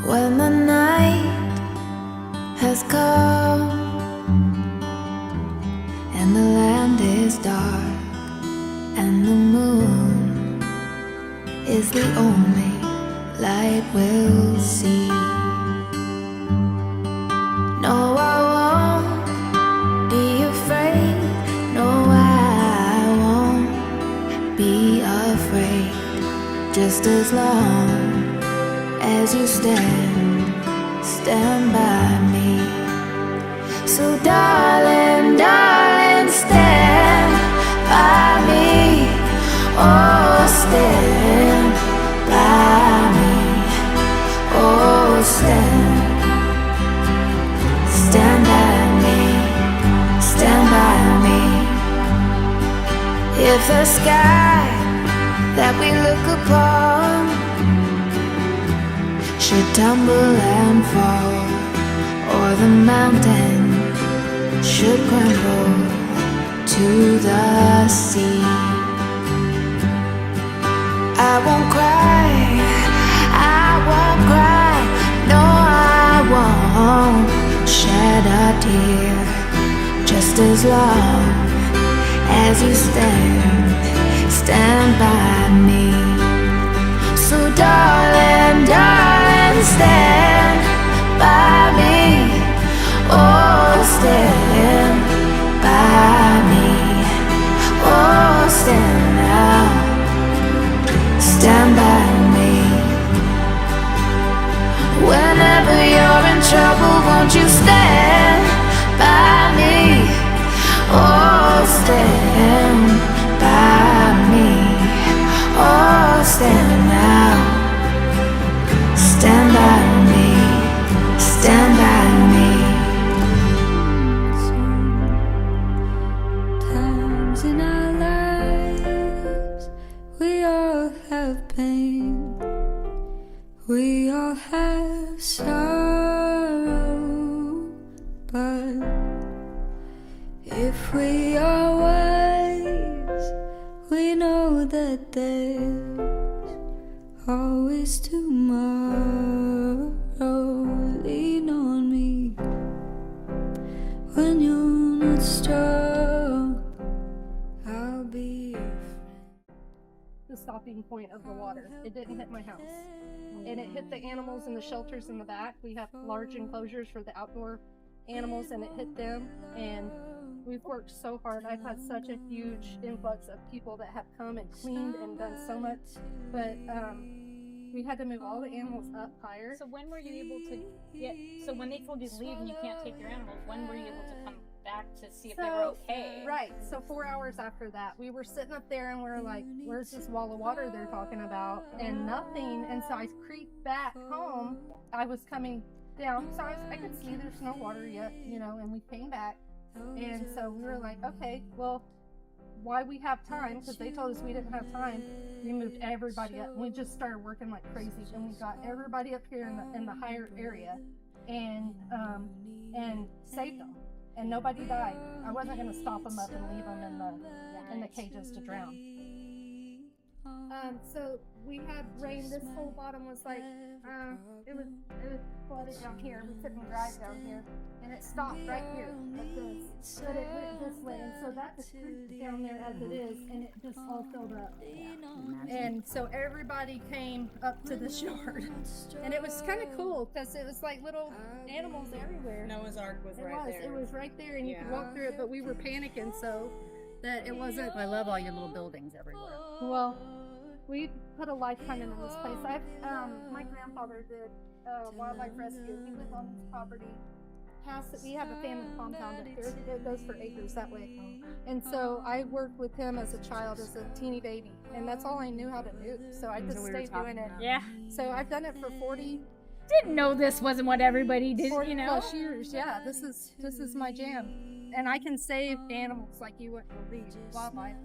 When the night has come and the land is dark and the moon is the only light we'll see. No, I won't be afraid. No, I won't be afraid. Just as long as you stand by me. So darling, darling, stand by me. Oh, stand by me. Oh, stand by me. Stand by me. If the sky that we look upon should tumble and fall, or the mountain should crumble to the sea, I won't cry, I won't cry, no, I won't shed a tear. Just as long as you stand by me. So darling, darling, stand by me. Oh, stand by me. Oh, stand now. Stand by me. Whenever you're in trouble, won't you stand by me? Oh, stand by me. Oh, stand now. Stand by me. Stand by me. Sometimes in our lives, we all have pain. We all have sorrow. But if we are wise, we know that there's always tomorrow. Lean on me when you're not strong. I'll be your friend. The stopping point of the water. It didn't hit my house. And it hit the animals in the shelters in the back. We have large enclosures for the outdoor animals, and it hit them. And we've worked so hard. I've had such a huge influx of people that have come and cleaned and done so much. But we had to move all the animals up higher. So when were you able to get, so when they told you to leave and you can't take your animals, when were you able to come back to see if they were okay? Right. So 4 hours after that, we were sitting up there and we were like, where's this wall of water they're talking about? And nothing. And so I creeped back home. I was coming down. So I could see there's no water yet, and we came back. And so we were like, okay, well, why we have time, because they told us we didn't have time, we moved everybody up. And we just started working like crazy, and we got everybody up here in the higher area and saved them. And nobody died. I wasn't going to stop them up and leave them in the cages to drown. So we had rain. This whole bottom was like, it was flooded down here. We couldn't drive down here, and it stopped right here like this. But it went this way, and so that's the creek down there as it is, and it just all filled up. And so everybody came up to this yard, and it was kind of cool because it was like little animals everywhere. Noah's Ark was right there. It was right there, and you could walk through it. But we were panicking so that it wasn't. I love all your little buildings everywhere. Well, we put a lifetime into this place. My grandfather did wildlife rescue. He lived on this property. We have a family compound up there. It goes for acres that way. And so I worked with him as a child, as a teeny baby, and that's all I knew how to do. So I just stayed doing it. Yeah. So I've done it for 40 Didn't know this wasn't what everybody did, 40 plus years. Yeah, this is my jam, and I can save animals like you wouldn't believe. Wildlife.